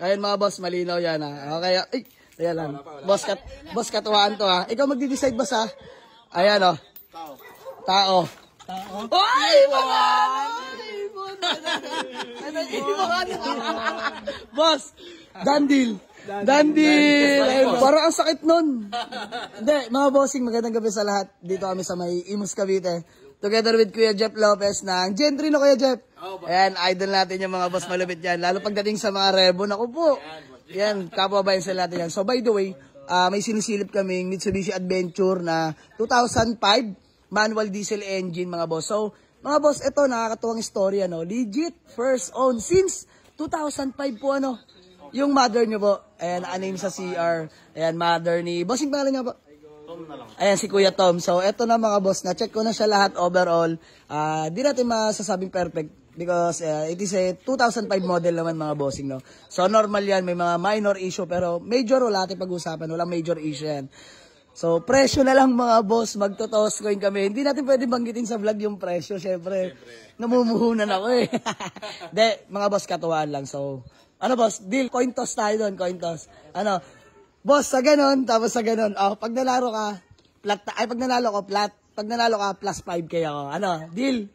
Ayun mga boss, malinaw yan ha. Okay, ay, ayan lang. Boss katuwaan to ha. Ikaw magdi-decide boss ha. Ayan o. Tao. Ay, mga! Boss, Dandil. Ayun, parang ang sakit nun. Hindi, mga bossing, magandang gabi sa lahat. Dito kami sa may Imus, Cavite. Together with Kuya Jeff Lopez ng Gentry, no Kuya Jeff? Ayan, idol natin yung mga boss malupit yan. Lalo pagdating sa mga Rebon, ako po. Yan, kapwa ba yun sa natin yan. So by the way, may sinisilip kaming Mitsubishi Adventure na 2005 manual diesel engine mga boss. So, mga boss, ito nakakatuwang istorya, no? Legit, first own since 2005 po, ano? Yung mother nyo po, ayan, naka-name sa CR. Ayan, mother ni, bossing pangalan niya po? Ayan, si Kuya Tom. So, eto na mga boss, na-check ko na siya lahat overall. Di natin masasabing perfect because it is a 2005 model naman mga bossing, no? So, normal yan, may mga minor issue, pero major wala natin pag-usapan, walang major issue yan. So, presyo na lang mga boss, magtotos coin kami. Hindi natin pwede banggitin sa vlog yung presyo, syempre. Namumuhunan ako eh. De, mga boss, katuwaan lang. So, ano boss, deal, coin toss tayo doon, coin toss. Ano, boss, sa ganon, tapos sa ganon. Oh, pag nanalo ka, pag nanalo ka, plus 5k ako. Ano, deal?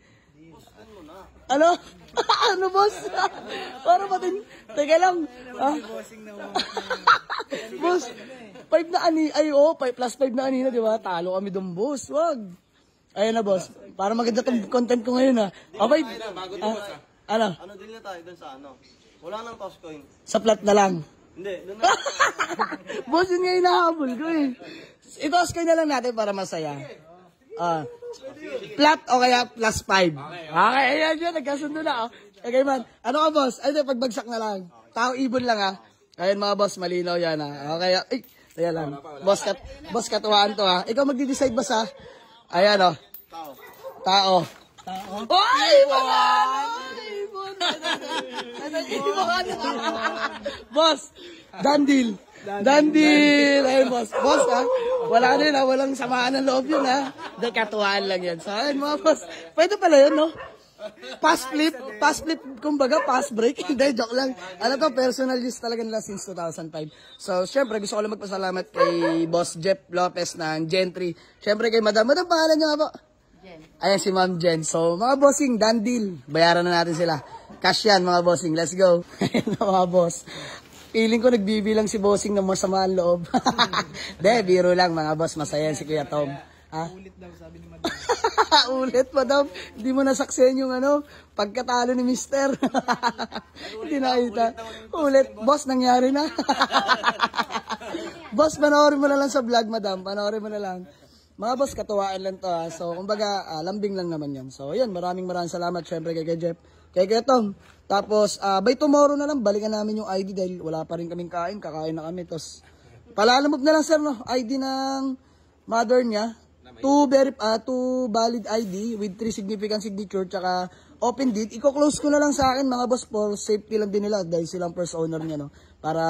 Ano? Ano boss? Para patin, teka lang. Boss, 5 na ani, ay oh, plus 5 na ani na, di ba? Talo kami doon, boss. Wag. Ayun na, boss. Para maganda tong content ko ngayon, ha. Okay. Bago to, boss, Ano? Ano din na tayo doon sa ano? Wala nang toss coin. Sa flat na lang. Hindi, doon na. Boss, yun nga hinahabol ko eh. I-toss ko na lang natin para masaya. Flat o kaya plus 5. Okay, ayan yun. Nagkasundo na. Oh. Okay man. Ano ka, boss? Ay, pagbagsak na lang. Tao ibon lang ha. Ayun mga boss, malinaw yan ha. Okay, ay, ayan lang. Boss katuwaan to ha. Ikaw magdi-decide boss ha. Ayan o. Tao. Ay, mga! Boss, Dandil. Ayun, boss. Boss, ha? Wala din, ha? Walang samaan ng loob yun, ha? Dahil katuwaan lang yan. So, ayun, mga boss. Pwede pala yun, no? Pass flip, kumbaga, pass break. Hindi, joke lang. Ano to, personal use talaga nila since 2005. So, syempre, gusto ko lang magpasalamat kay Boss Jeff Lopez ng Gentry. Syempre, kay Madam. Madam, pangalan niya nga po? Jen. Ayan, si Ma'am Jen. So, mga bossing, done deal. Bayaran na natin sila. Cash yan, mga bossing. Let's go. Ayan na, mga boss. Feeling ko nagbibilang si bossing ng masama ang loob. De, biro lang, mga boss. Masaya si Kuya Tom. Ha? Ulit daw, sabi ni Madam. Ulit, Madam. Hindi mo nasaksihan yung ano, pagkatalo ni Mister. Hindi nakita. Ulit. Boss, nangyari na. Boss, panoorin mo na lang sa vlog, Madam. Panoorin mo na lang. Mga boss, katuwaan lang to ha. So, kumbaga, lambing lang naman yan. So, yun, maraming salamat syempre kay Jeff. Kay Tom. Tapos, by tomorrow na lang, balikan namin yung ID dahil wala pa rin kaming kain. Kakain na kami. Tapos, palalamove na lang sir, no? ID ng mother niya. Two valid ID with 3 significant signature. Tsaka, open deed. Iko-close ko na lang sa akin, mga boss, for safety lang din nila dahil silang first owner niya, no? Para,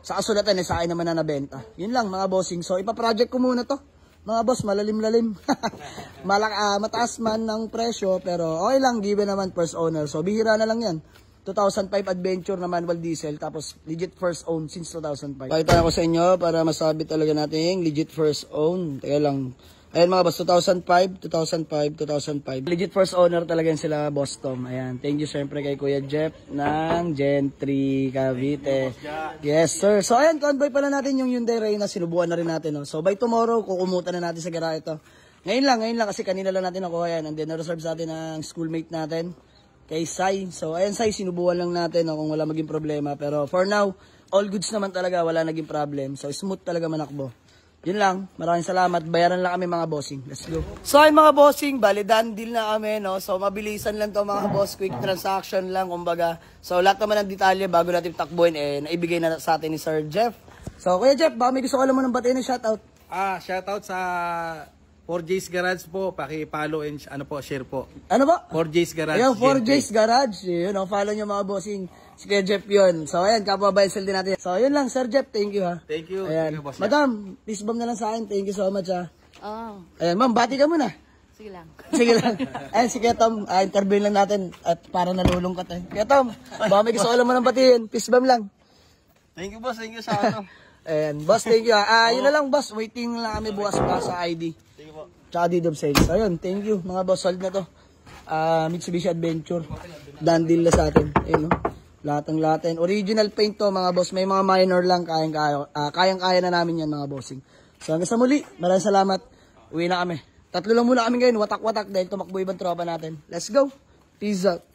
sa kasulatan, sa akin naman na nabenta. Yun lang, mga bossing. So, ipaproject ko muna to. Mga boss, malalim-lalim. Mataas man ng presyo, pero okay lang, given naman first owner. So, bihira na lang yan. 2005 Adventure na manual diesel, tapos legit first own since 2005. Pakita ko sa inyo para masabi talaga natin legit first own. Teka lang. Ayan mga boss, 2005. Legit first owner talaga yan sila, Boss Tom. Ayan, thank you syempre kay Kuya Jeff ng Gentry, Cavite. Yes sir. So ayan, convoy pala natin yung Hyundai Reyna, sinubukan na rin natin. No? So by tomorrow, kukumutan na natin sa garahe ito. Ngayon lang kasi kanina lang natin ako. Ayan, and then na-reserve sa atin ng schoolmate natin, kay Sai. So ayan Sai, sinubukan lang natin kung wala maging problema. Pero for now, all goods naman talaga, wala naging problem. So smooth talaga manakbo. Yun lang, maraming salamat. Bayaran lang kami mga bossing. Let's go. So ay mga bossing, bali done deal na kami, no? So mabilisan lang to mga boss, quick transaction lang kumbaga. So lahat naman ng detalye bago natin takbuhin naibigay na sa atin ni Sir Jeff. So Kuya Jeff, baka may gusto ko alam mo ng batiin ng shoutout. Shoutout sa 4J's Garage po, paki-follow and share po. Ano ba? 4J's Garage. Ayun, 4J's Garage. Yun, follow nyo mga bossing. Si Kuya Jeff yun. So, ayan, kapwa Baisel din natin. So, yun lang, Sir Jeff. Thank you, ha. Thank you. Ayan. Thank you, boss. Madam, please bomb na lang sa akin. Thank you so much, ha. Oh. Ayan, ma'am, bati ka muna. Sige lang. Sige lang. Ayan, si Kuya Tom, interview lang natin at para nalulungkot, eh. Kuya Tom, baka may gusto ko alam mo ng batiin. Peace bomb lang. Thank you, boss. Thank you sa ano. And boss, thank you. Yun na lang boss, waiting lang kami bukas pa sa ID. Thank you po. Tsaka deed of sales. Ayun, thank you mga boss, sold na to. Mitsubishi Adventure. Done deal na sa atin. Ayun, no? Lahat. Original paint to mga boss. May mga minor lang, kayang-kaya na namin yan mga bossing. So hanggang sa muli, maraming salamat. Uwi na kami. 3 lang muna kami ngayon, watak-watak dahil tumakbo ibang tropa natin. Let's go. Peace out.